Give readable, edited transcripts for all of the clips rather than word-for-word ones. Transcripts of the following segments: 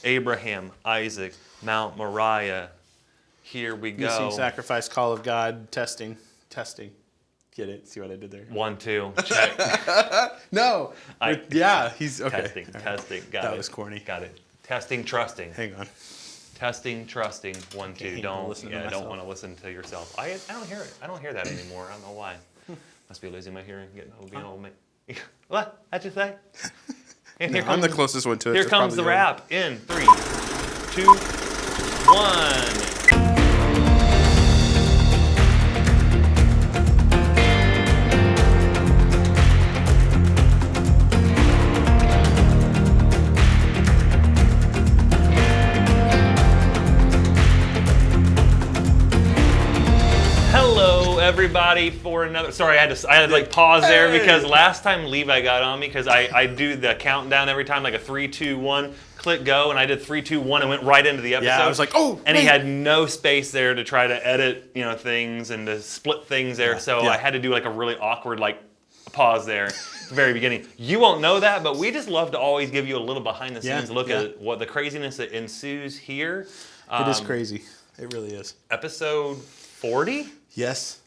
Abraham, Isaac, Mount Moriah. Here we go. Missing sacrifice, call of God, testing. Get it? See what I did there? 1, 2, check. No. He's okay. Testing. Got it. That was corny. Got it. Testing, trusting. Hang on. Testing, trusting. 1, 2. Don't want to listen to yourself. I don't hear it. I don't hear that anymore. I don't know why. Must be losing my hearing. Being old man. What? How'd you say? And here I'm the closest one to it. Here comes the rap in 3, 2, 1. Everybody for another. Sorry, I had to like pause there because last time Levi got on me because I do the countdown every time, like a 3, 2, 1, click go, and I did 3, 2, 1 and went right into the episode. Yeah, I was like, oh, and he had no space there to try to edit, things and to split things there. I had to do like a really awkward like pause there at the very beginning. You won't know that, but we just love to always give you a little behind the scenes look at what the craziness that ensues here. It is crazy. It really is. Episode 40? Yes.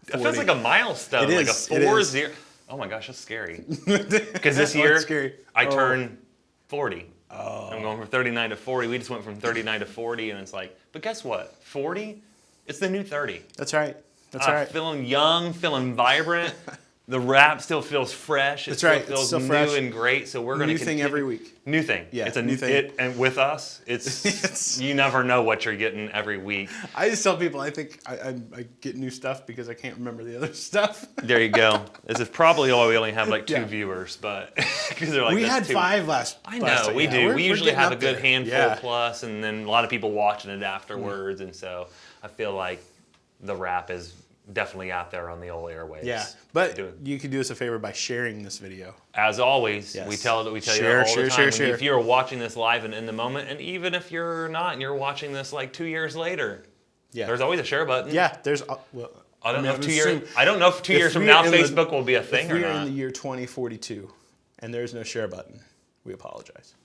It feels like a milestone, it is, like a 4-0. Oh my gosh, that's scary. Because this year, I turn 40. Oh. I'm going from 39 to 40. We just went from 39 to 40, and it's like, but guess what? 40, it's the new 30. That's right. That's right. Feeling young, feeling vibrant. The rap still feels fresh. It feels new fresh. And great. So we're going to new thing every week. New thing. Yeah, it's a new thing. And with us, it's you never know what you're getting every week. I just tell people I think I get new stuff because I can't remember the other stuff. There you go. This is probably why we only have like 2 viewers, but because they're like we had 5 last. I know we do. We usually have a good handful plus, and then a lot of people watching it afterwards, and so I feel like the rap is definitely out there on the old airwaves. Yeah, but you can do us a favor by sharing this video. As always, we tell you all the time. Share. If you're watching this live and in the moment, and even if you're not and you're watching this like 2 years later, there's always a share button. Yeah, there's. I don't know if 2 years. I don't know if 2 years from now Facebook will be a thing or not. If we're in the year 2042 and there's no share button, we apologize.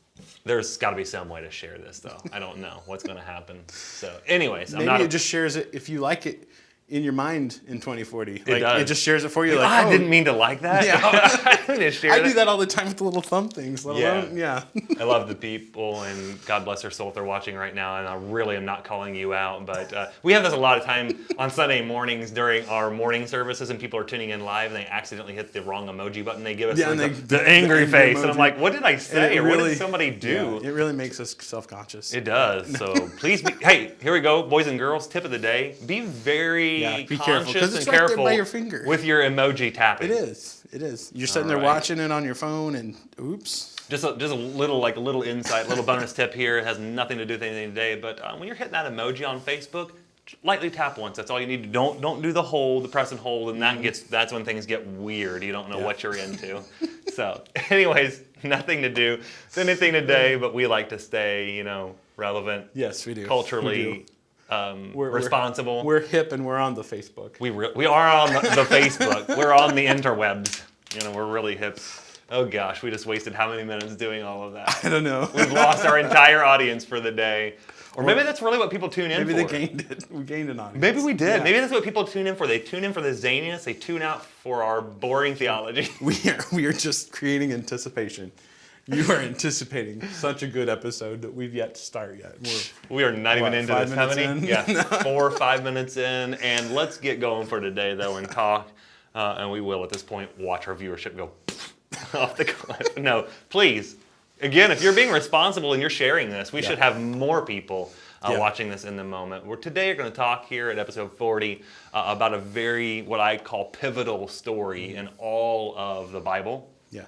There's got to be some way to share this though. I don't know what's going to happen. So, anyways, maybe it just shares it if you like it. In your mind in 2040. It just shares it for you. I didn't mean to like that. Yeah. I do that all the time with the little thumb things. I love the people, and God bless their soul if they're watching right now, and I really am not calling you out, but we have this a lot of time on Sunday mornings during our morning services, and people are tuning in live, and they accidentally hit the wrong emoji button. They give us the angry face, and I'm like, what did I say, or what did somebody do? Yeah, it really makes us self-conscious. It does, so please be, hey, here we go, boys and girls, tip of the day, be very be conscious and right careful there by your finger. With your emoji tapping. It is. You're sitting there watching it on your phone, and oops. Just a little insight, little bonus tip here. It has nothing to do with anything today, but when you're hitting that emoji on Facebook, lightly tap once. That's all you need to do. Don't do the press and hold, and that's when things get weird. You don't know what you're into. So, anyways, nothing to do with anything today, but we like to stay, relevant. Yes, we do. Culturally. We do. We're responsible. We're hip and we're on the Facebook. We are on the Facebook. We're on the interwebs. We're really hip. Oh gosh, we just wasted how many minutes doing all of that? I don't know. We've lost our entire audience for the day. Or maybe that's really what people tune in for. Maybe they gained it. We gained an audience. Maybe we did. Yeah. Maybe that's what people tune in for. They tune in for the zaniness. They tune out for our boring theology. We are just creating anticipation. You are anticipating such a good episode that we've yet to start yet. We are not even into this. How many? In? Yeah, 4 or 5 minutes in. And let's get going for today, though, and talk. And we will, at this point, watch our viewership go off the cliff. No, please. Again, if you're being responsible and you're sharing this, we should have more people watching this in the moment. Today we're going to talk here at episode 40 about a very, what I call, pivotal story in all of the Bible. Yeah.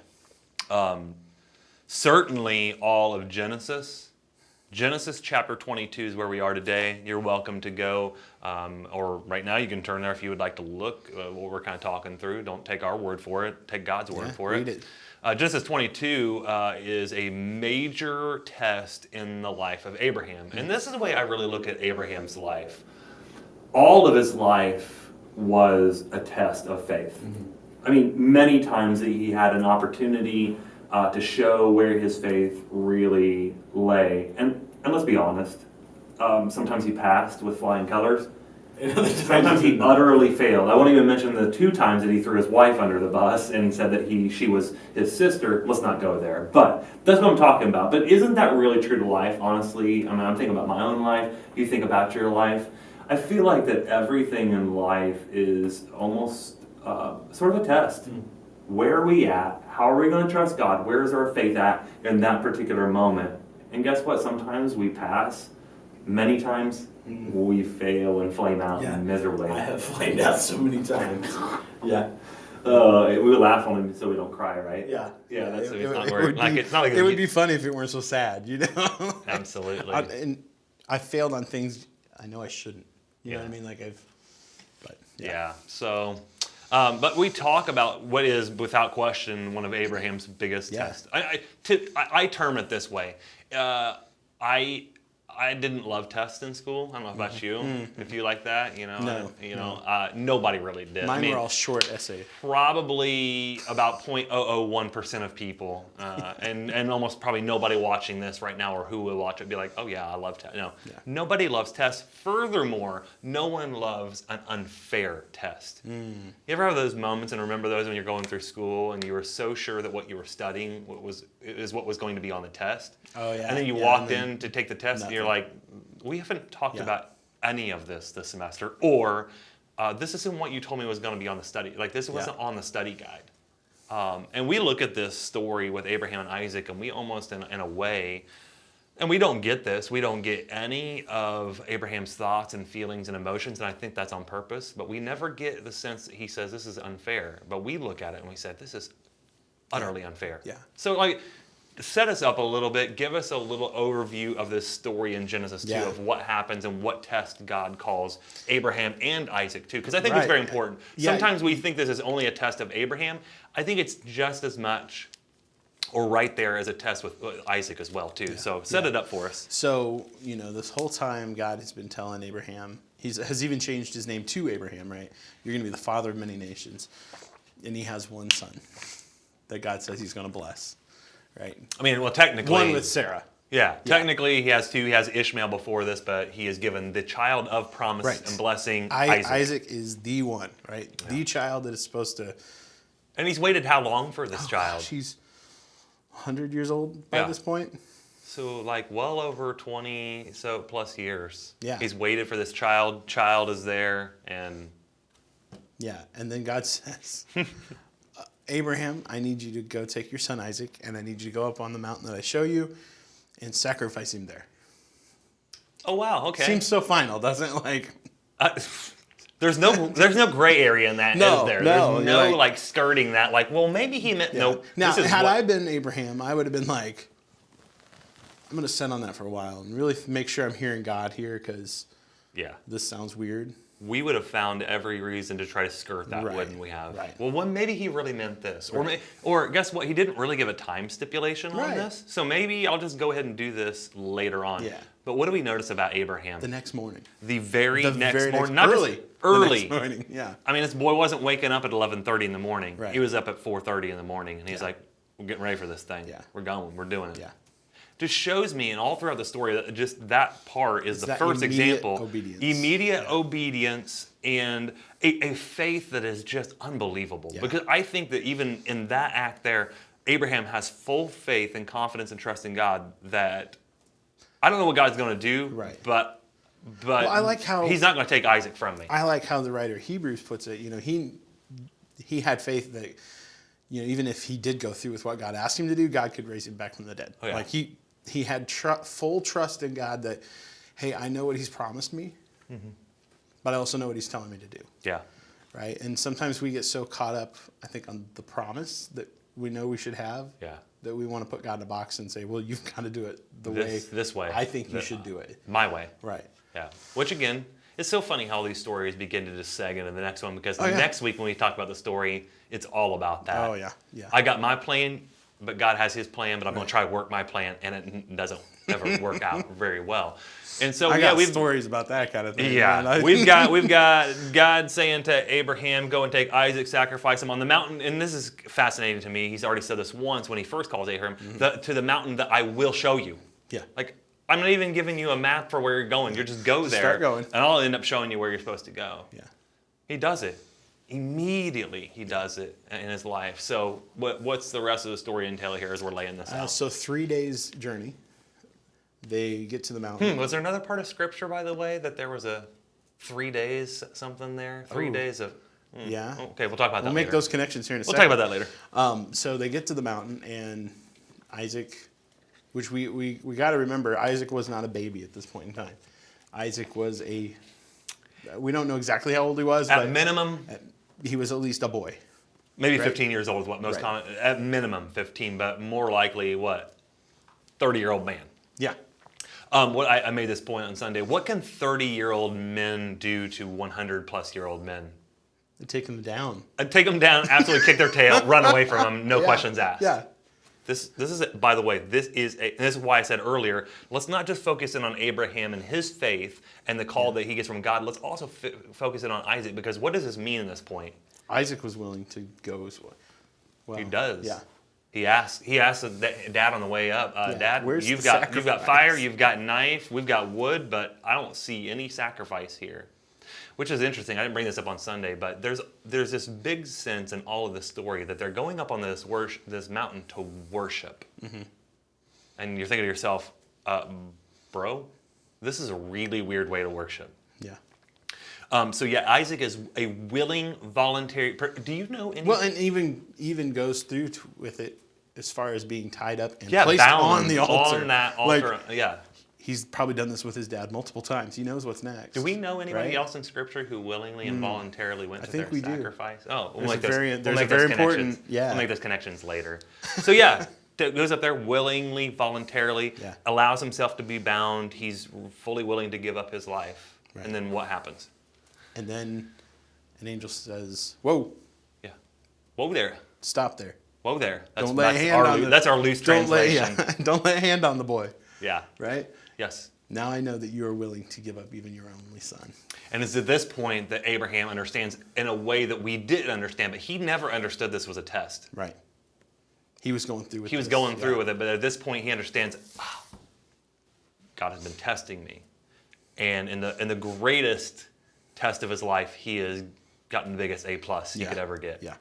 Certainly all of Genesis. Genesis chapter 22 is where we are today. You're welcome to go, or right now you can turn there if you would like to look what we're kind of talking through. Don't take our word for it. Take God's word for it. Read it. Genesis 22 is a major test in the life of Abraham. And this is the way I really look at Abraham's life. All of his life was a test of faith. Mm-hmm. I mean, many times that he had an opportunity to show where his faith really lay. And let's be honest, sometimes he passed with flying colors. Sometimes he utterly failed. I won't even mention the 2 times that he threw his wife under the bus and said that she was his sister. Let's not go there. But that's what I'm talking about. But isn't that really true to life, honestly? I mean, I'm thinking about my own life. You think about your life. I feel like that everything in life is almost sort of a test. Where are we at? How are we going to trust God? Where is our faith at in that particular moment? And guess what? Sometimes we pass. Many times we fail and flame out miserably. I have flamed out so many times. Yeah. We laugh on it so we don't cry, right? Yeah. Yeah, that's It it's not would worth like be- it's not like It would be funny if it weren't so sad, absolutely. And I failed on things I know I shouldn't. You know Yeah. what I mean? Like but Yeah. So, but we talk about what is, without question, one of Abraham's biggest Yeah. tests. I term it this way. I didn't love tests in school. I don't know about you. If you like that, No, nobody really did. mine were all short essays. Probably about 0.001% of people, and almost probably nobody watching this right now or who will watch it be like, oh yeah, I love tests. No, nobody loves tests. Furthermore, no one loves an unfair test. You ever have those moments and remember those when you're going through school and you were so sure that what you were studying is what was going to be on the test? Oh yeah. And then you walked in to take the test and you're like, we haven't talked Yeah. about any of this semester, or this isn't what you told me was going to be on the study. Like this wasn't on the study guide. And we look at this story with Abraham and Isaac, and we almost, in a way, and we don't get this. We don't get any of Abraham's thoughts and feelings and emotions, and I think that's on purpose. But we never get the sense that he says this is unfair. But we look at it and we say this is utterly unfair. Yeah. So like, set us up a little bit. Give us a little overview of this story in Genesis 2 of what happens and what test God calls Abraham and Isaac to. Because I think it's very important. Yeah. Sometimes we think this is only a test of Abraham. I think it's just as much or right there as a test with Isaac as well too. So set it up for us. So, this whole time God has been telling Abraham, has even changed his name to Abraham, right? You're going to be the father of many nations. And he has one son that God says he's going to bless. Right. I mean, well, technically, one with Sarah. Yeah, technically he has 2. He has Ishmael before this, but he is given the child of promise and blessing, Isaac. Isaac is the one, right? Yeah. The child that is supposed to. And he's waited how long for this child? Gosh, he's 100 years old by this point. So like well over 20 plus years. Yeah. He's waited for this child. Child is there, and yeah, and then God says. Abraham, I need you to go take your son Isaac, and I need you to go up on the mountain that I show you and sacrifice him there. Oh, wow, okay. Seems so final, doesn't it? Like, there's no gray area in that, is there? There's no like skirting that, like, well, maybe he meant, no. Now, had I been Abraham, I would have been like, I'm going to sit on that for a while and really make sure I'm hearing God here, because this sounds weird. We would have found every reason to try to skirt that, wouldn't we have? Right. Well, maybe he really meant this. Or guess what? He didn't really give a time stipulation on this. So maybe I'll just go ahead and do this later on. Yeah. But what do we notice about Abraham? The next morning. The very next morning. Not early. Early. The next morning, yeah. I mean, this boy wasn't waking up at 11:30 in the morning. Right. He was up at 4:30 in the morning. And he's like, we're getting ready for this thing. Yeah. We're going. We're doing it. Yeah. Just shows me, and all throughout the story, that just that part is the first example. Immediate obedience and a faith that is just unbelievable. Yeah. Because I think that even in that act there, Abraham has full faith and confidence and trust in God that I don't know what God's going to do, but I like how he's not going to take Isaac from me. I like how the writer of Hebrews puts it. He had faith that even if he did go through with what God asked him to do, God could raise him back from the dead. Oh, yeah. Like he had full trust in God that, hey, I know what he's promised me, but I also know what he's telling me to do. Yeah. Right? And sometimes we get so caught up, I think, on the promise that we know we should have, that we want to put God in a box and say, well, you've got to do it this way. I think you should do it. My way. Right. Yeah. Which, again, it's so funny how these stories begin to just seg into the next one, because next week when we talk about the story, it's all about that. Oh, yeah. Yeah. I got my plan. but God has his plan, but I'm going to try to work my plan, and it doesn't ever work out very well. And so, I got we've stories about that kind of thing. yeah, man. we've got God saying to Abraham, go and take Isaac, sacrifice him on the mountain. And this is fascinating to me. He's already said this once when he first calls Abraham, to the mountain that I will show you. Yeah. Like, I'm not even giving you a map for where you're going. You just go there. Start going. And I'll end up showing you where you're supposed to go. Yeah. He does it. Immediately he does it in his life. So what's the rest of the story entail here as we're laying this out? So 3 days journey. They get to the mountain. Was there another part of scripture, by the way, that there was a 3 days something there? 3 days of... Yeah. Okay, we'll talk about that We'll later. make those connections here in a We'll second. talk about that later. So they get to the mountain, and Isaac, which we got to remember, Isaac was not a baby at this point in time. Isaac was we don't know exactly how old he was, At but minimum, he was at least a boy. maybe right? 15 years old is what most Right. common... At minimum 15, but more likely, what? 30-year-old man. Yeah. I made this point on Sunday. What can 30-year-old men do to 100-plus-year-old men? They take him down. I'd take them down, absolutely kick their tail, run away from them, no Yeah. questions asked. Yeah. This is, by the way, this is why I said earlier, let's not just focus in on Abraham and his faith and the call that he gets from God. Let's also focus in on Isaac, because what does this mean in this point? Isaac was willing to go as well. He does. Yeah. He asked Dad on the way up, Dad, Where's you've the got sacrifice?" fire, you've got knife, we've got wood, but I don't see any sacrifice here. Which is interesting. I didn't bring this up on Sunday, but there's this big sense in all of this story that they're going up on this mountain to worship. Mm-hmm. And you're thinking to yourself, bro, this is a really weird way to worship. Yeah. Isaac is a willing, voluntary. Do you know any? Well, and even goes through with it as far as being tied up and yeah, placed bound on the altar. On that altar, Like, yeah. he's probably done this with his dad multiple times. He knows what's next. Do we know anybody right? else in Scripture who willingly and voluntarily went I to think their we do. sacrifice? Oh, There's a very important- connections. yeah. We'll make those connections later. So yeah, goes up there willingly, voluntarily, Yeah. allows himself to be bound. He's fully willing to give up his life. Right. And then what happens? And then an angel says, "Whoa, Yeah. Whoa there. stop there! Whoa there. Don't lay a hand on the. That's our loose translation. Don't lay a hand on the boy." Yeah. Right. Yes. Now I know that you are willing to give up even your only son. And it's at this point that Abraham understands in a way that we didn't understand, but he never understood this was a test. Right. He was going through with He was this, going through yeah. with it, but at this point he understands, God has been testing me. And in the greatest test of his life, he has gotten the biggest A+ he could ever get. Yeah.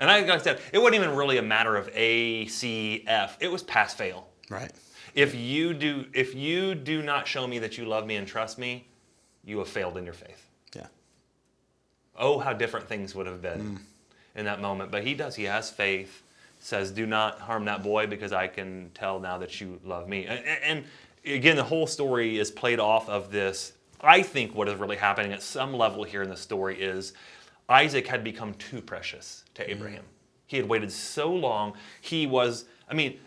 And like I said, it wasn't even really a matter of A, C, F. It was pass fail. Right. If you do not show me that you love me and trust me, you have failed in your faith. Yeah. Oh, how different things would have been in that moment. But he does. He has faith. Says, do not harm that boy because I can tell now that you love me. And again, the whole story is played off of this. I think what is really happening at some level here in the story is Isaac had become too precious to Abraham. He had waited so long.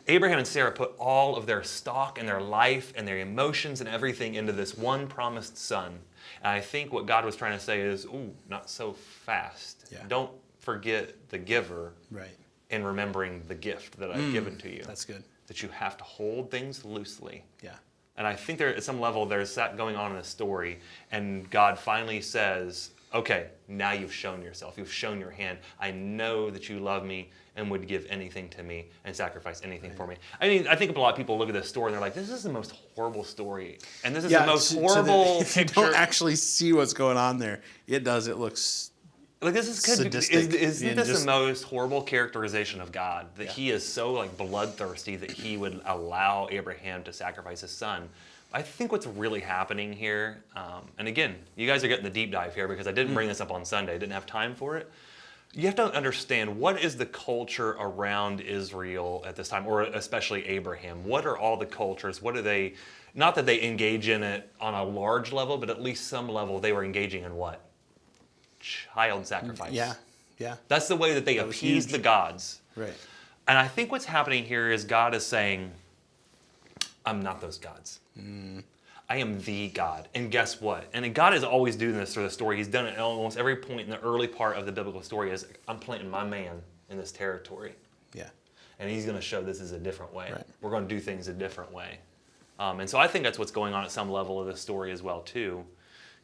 Abraham and Sarah put all of their stock and their life and their emotions and everything into this one promised son. And I think what God was trying to say is, ooh, not so fast. Yeah. Don't forget the giver Right. in remembering the gift that I've given to you. That's good. That you have to hold things loosely. Yeah. And I think there, at some level, there's that going on in the story. And God finally says, okay, now you've shown yourself. You've shown your hand. I know that you love me and would give anything to me and sacrifice anything for me. I mean, I think a lot of people look at this story and they're like, this is the most horrible story. And this is the most horrible if you picture. don't actually see what's going on there, it looks Like this is sadistic isn't and this just- the most horrible characterization of God? That Yeah. he is so like bloodthirsty that he would allow Abraham to sacrifice his son. I think what's really happening here, and again, you guys are getting the deep dive here because I didn't bring this up on Sunday. I didn't have time for it. You have to understand what is the culture around Israel at this time, or especially Abraham. What are all the cultures? What are they? Not that they engage in it on a large level, but at least some level they were engaging in what? Child sacrifice. Yeah. That's the way that they That was appease huge. the gods. Right. And I think what's happening here is God is saying, I'm not those gods. I am the God. And guess what? And God is always doing this through the story. He's done it at almost every point in the early part of the biblical story is, I'm planting my man in this territory. Yeah. and he's going to show this is a different way. Right. We're going to do things a different way. And so I think that's what's going on at some level of this story as well, too.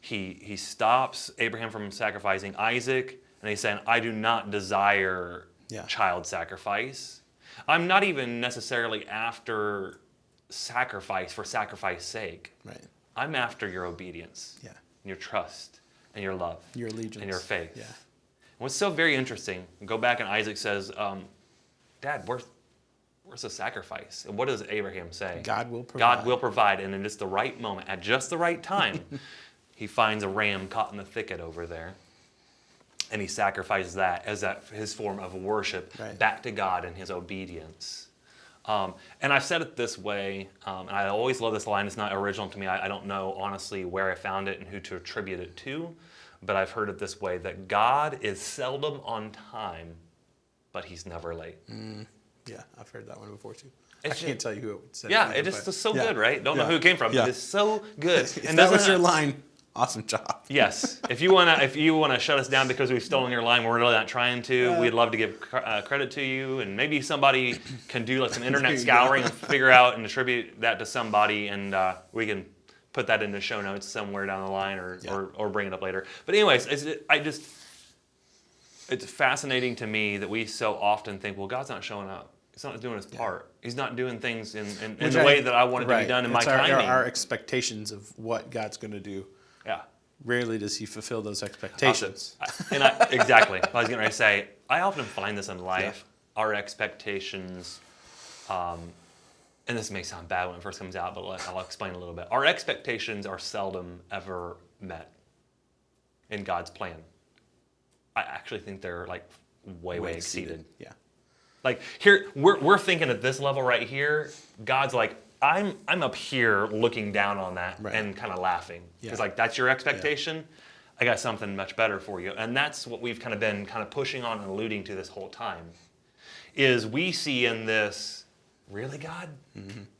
He stops Abraham from sacrificing Isaac, and he's saying, I do not desire child sacrifice. I'm not even necessarily after sacrifice for sacrifice's sake. Right. I'm after your obedience, and your trust, and your love, your allegiance, and your faith. Yeah. And what's so very interesting, go back and Isaac says, Dad, where's the sacrifice? And what does Abraham say? God will provide. God will provide, and in just the right moment, at just the right time, he finds a ram caught in the thicket over there, and he sacrifices that as his form of worship back to God in his obedience. And I've said it this way, and I always love this line. It's not original to me. I don't know, honestly, where I found it and who to attribute it to, but I've heard it this way, that God is seldom on time, but he's never late. Yeah, I've heard that one before, too. I It's can't tell you who it said. Yeah, it it's just so good, right? Don't know who it came from, but it's so good. If that was your line, awesome job. Yes. If you wanna shut us down because we've stolen your line, we're really not trying to. We'd love to give credit to you, and maybe somebody can do like some internet scouring and figure out and attribute that to somebody, and we can put that in the show notes somewhere down the line, or bring it up later. But anyways, it's fascinating to me that we so often think, well, God's not showing up. He's not doing his part. He's not doing things in the way that I want it to be done in my timing. Our expectations of what God's going to do. Yeah. Rarely does he fulfill those expectations. Exactly. I was going to say, I often find this in life. Our expectations, and this may sound bad when it first comes out, but I'll explain a little bit. Our expectations are seldom ever met in God's plan. I actually think they're like way exceeded. Yeah. Like here, we're thinking at this level right here, God's like, I'm up here looking down on that and kind of laughing. Because like, that's your expectation? I got something much better for you. And that's what we've kind of been pushing on and alluding to this whole time, is we see in this, really, God?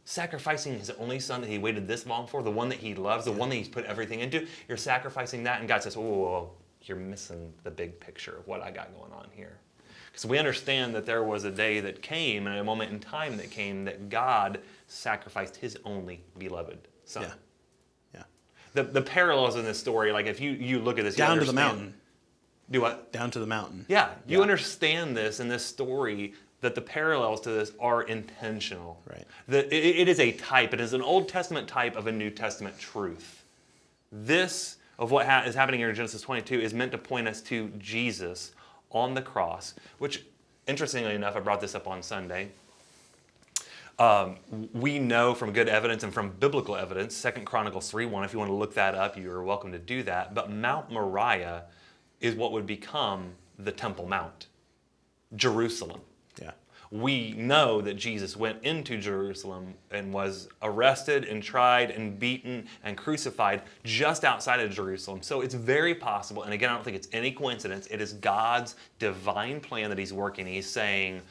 Sacrificing his only son that he waited this long for, the one that he loves, the one that he's put everything into, you're sacrificing that, and God says, whoa, you're missing the big picture of what I got going on here. Because we understand that there was a day that came, and a moment in time that came, that God sacrificed his only beloved son. Yeah. The parallels in this story, like if you look at this, down to the mountain. Do what? Down to the mountain. Yeah, you understand this in this story, that the parallels to this are intentional. Right. It is a type. It is an Old Testament type of a New Testament truth. This of what is happening here in Genesis 22 is meant to point us to Jesus on the cross, which, interestingly enough, I brought this up on Sunday. We know from good evidence and from biblical evidence, 2 Chronicles 3:1, if you want to look that up, you are welcome to do that. But Mount Moriah is what would become the Temple Mount, Jerusalem. Yeah. We know that Jesus went into Jerusalem and was arrested and tried and beaten and crucified just outside of Jerusalem. So it's very possible, and again, I don't think it's any coincidence, it is God's divine plan that he's working. He's saying,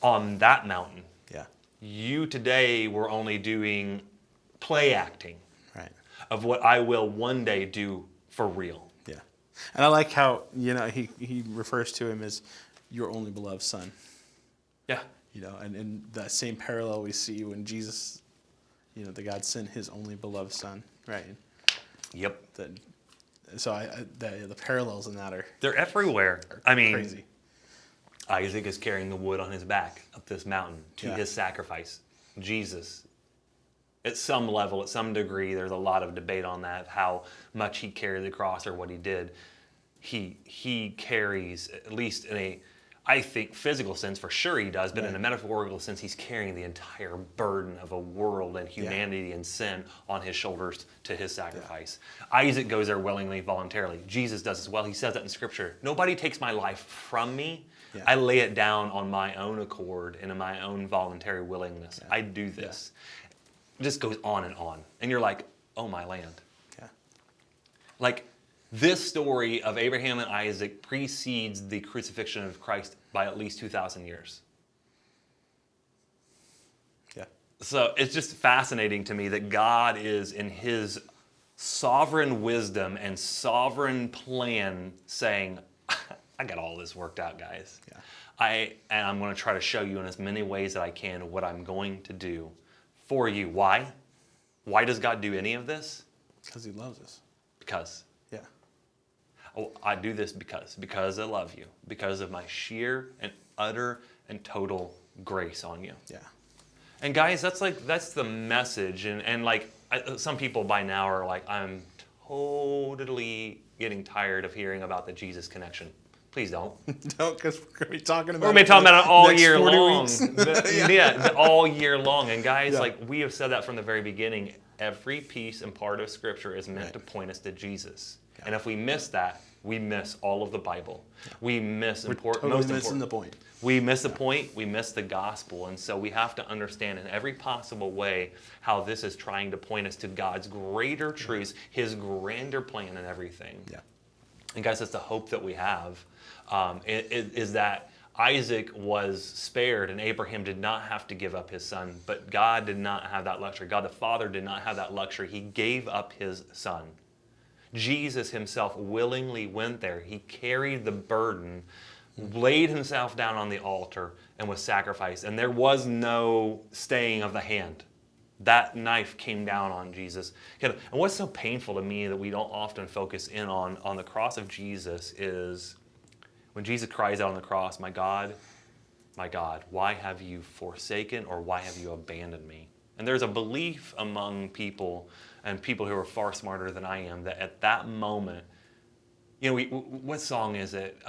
on that mountain, you today were only doing play acting of what I will one day do for real. Yeah. And I like how, he refers to him as your only beloved son. Yeah. And in that same parallel we see when Jesus, the God sent his only beloved son, right? Yep. The parallels in that they're everywhere. I mean, crazy. Isaac is carrying the wood on his back up this mountain to his sacrifice. Jesus, at some level, at some degree, there's a lot of debate on that, how much he carried the cross or what he did. He carries, at least in a, I think, physical sense, for sure he does, but in a metaphorical sense, he's carrying the entire burden of a world and humanity and sin on his shoulders to his sacrifice. Isaac goes there willingly, voluntarily. Jesus does as well. He says that in Scripture. Nobody takes my life from me. I lay it down on my own accord and in my own voluntary willingness. I do this. It just goes on. And you're like, oh my land. Like, this story of Abraham and Isaac precedes the crucifixion of Christ by at least 2,000 years. So it's just fascinating to me that God is, in his sovereign wisdom and sovereign plan, saying, I got all this worked out, guys. And I'm going to try to show you in as many ways that I can what I'm going to do for you. Why? Why does God do any of this? Because he loves us. Because. Yeah. Oh, I do this because I love you, because of my sheer and utter and total grace on you. Yeah. And guys, that's the message. And like some people by now are like, I'm totally getting tired of hearing about the Jesus connection. Please don't. Don't, because we're going to be talking about We're going to be talking about it all next year 40 long. weeks. All year long. And guys, Yeah. like we have said that from the very beginning, every piece and part of Scripture is meant Right. to point us to Jesus. Yeah. And if we miss that, we miss all of the Bible. Yeah. We miss We're most totally missing important. the point. We miss the point, we miss the gospel. And so we have to understand in every possible way how this is trying to point us to God's greater truths, his grander plan and everything. Yeah. And guys, that's the hope that we have, is that Isaac was spared and Abraham did not have to give up his son, but God did not have that luxury. God the Father did not have that luxury. He gave up his son. Jesus himself willingly went there. He carried the burden, laid himself down on the altar, and was sacrificed. And there was no staying of the hand. That knife came down on Jesus. And what's so painful to me that we don't often focus in on the cross of Jesus is when Jesus cries out on the cross, my God, why have you forsaken or why have you abandoned me? And there's a belief among people, and people who are far smarter than I am, that at that moment, what song is it?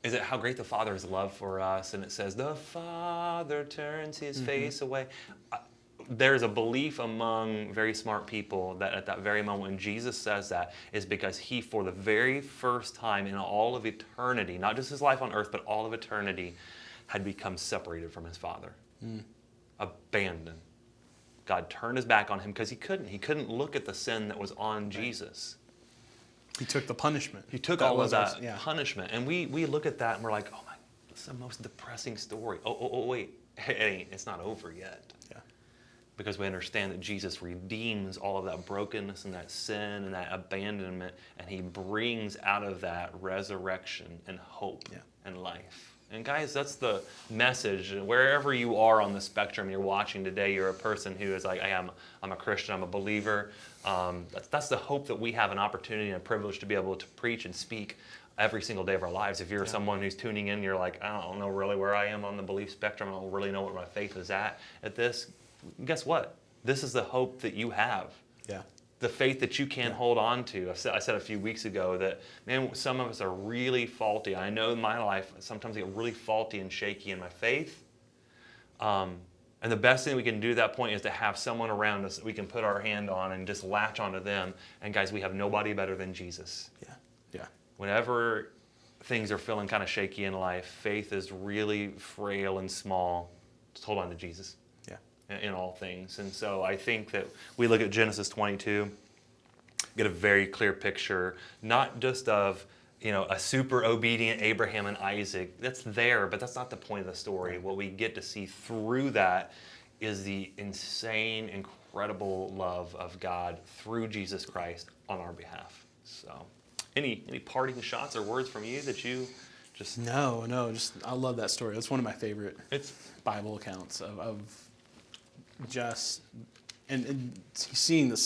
Is it How Great the Father's Love for Us? And it says, the Father turns his face away. There's a belief among very smart people that at that very moment when Jesus says that is because he, for the very first time in all of eternity, not just his life on earth, but all of eternity, had become separated from his Father. Abandoned. God turned his back on him because he couldn't look at the sin that was on Jesus. He took the punishment. He took all of that punishment. And we look at that and we're like, oh my, it's the most depressing story. Oh wait, it's not over yet. Yeah. Because we understand that Jesus redeems all of that brokenness and that sin and that abandonment, and he brings out of that resurrection and hope and life. And guys, that's the message. Wherever you are on the spectrum you're watching today, you're a person who is like, I'm a Christian, I'm a believer. That's the hope that we have an opportunity and a privilege to be able to preach and speak every single day of our lives. If you're someone who's tuning in, you're like, I don't know really where I am on the belief spectrum. I don't really know what my faith is at this. Guess what? This is the hope that you have. Yeah. The faith that you can hold on to. I said a few weeks ago that, man, some of us are really faulty. I know in my life, sometimes I get really faulty and shaky in my faith. And the best thing we can do at that point is to have someone around us that we can put our hand on and just latch onto them. And guys, we have nobody better than Jesus. Yeah. Yeah. Whenever things are feeling kind of shaky in life, faith is really frail and small. Just hold on to Jesus. In all things. And so I think that we look at Genesis 22, get a very clear picture, not just of, a super obedient Abraham and Isaac. That's there, but that's not the point of the story. What we get to see through that is the insane, incredible love of God through Jesus Christ on our behalf. So any parting shots or words from you that you just... No, just I love that story. That's one of my favorite Bible accounts of just and seeing the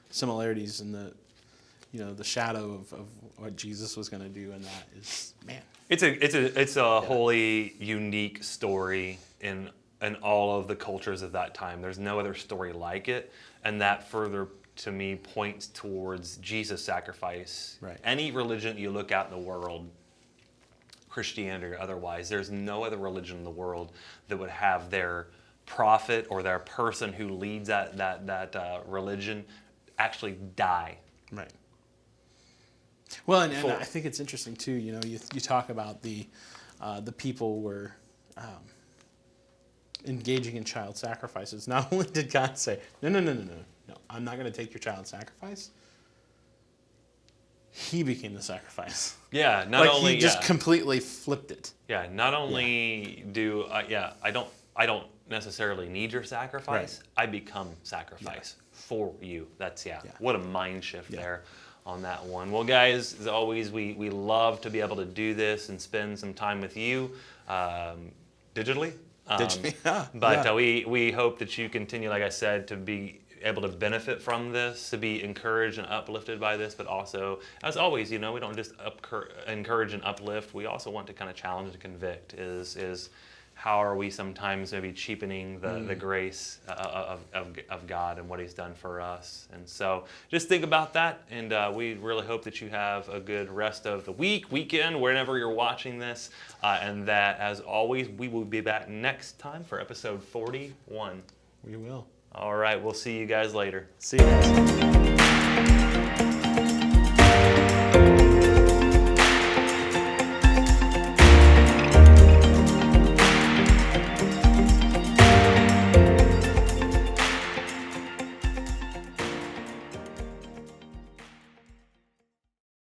similarities and the shadow of what Jesus was going to do, and that is, man. It's a wholly unique story in all of the cultures of that time. There's no other story like it, and that further to me points towards Jesus' sacrifice. Right. Any religion you look at in the world, Christianity or otherwise, there's no other religion in the world that would have their prophet or their person who leads that religion actually die. Right. Well, and I think it's interesting too. You talk about the people were engaging in child sacrifices. Not only did God say, no, I'm not going to take your child sacrifice. He became the sacrifice. Yeah, he just completely flipped it. Yeah, not only do I don't necessarily need your sacrifice. Right. I become sacrifice for you. That's what a mind shift there. on that one. Well, guys, as always, we love to be able to do this and spend some time with you digitally. But we hope that you continue, like I said, to be able to benefit from this, to be encouraged and uplifted by this, but also, as always, we don't just encourage and uplift. We also want to kind of challenge and convict. Is how are we sometimes maybe cheapening the grace of God and what He's done for us? And so just think about that, and we really hope that you have a good rest of the weekend, whenever you're watching this, and that, as always, we will be back next time for episode 41. We will. All right, we'll see you guys later. See you guys.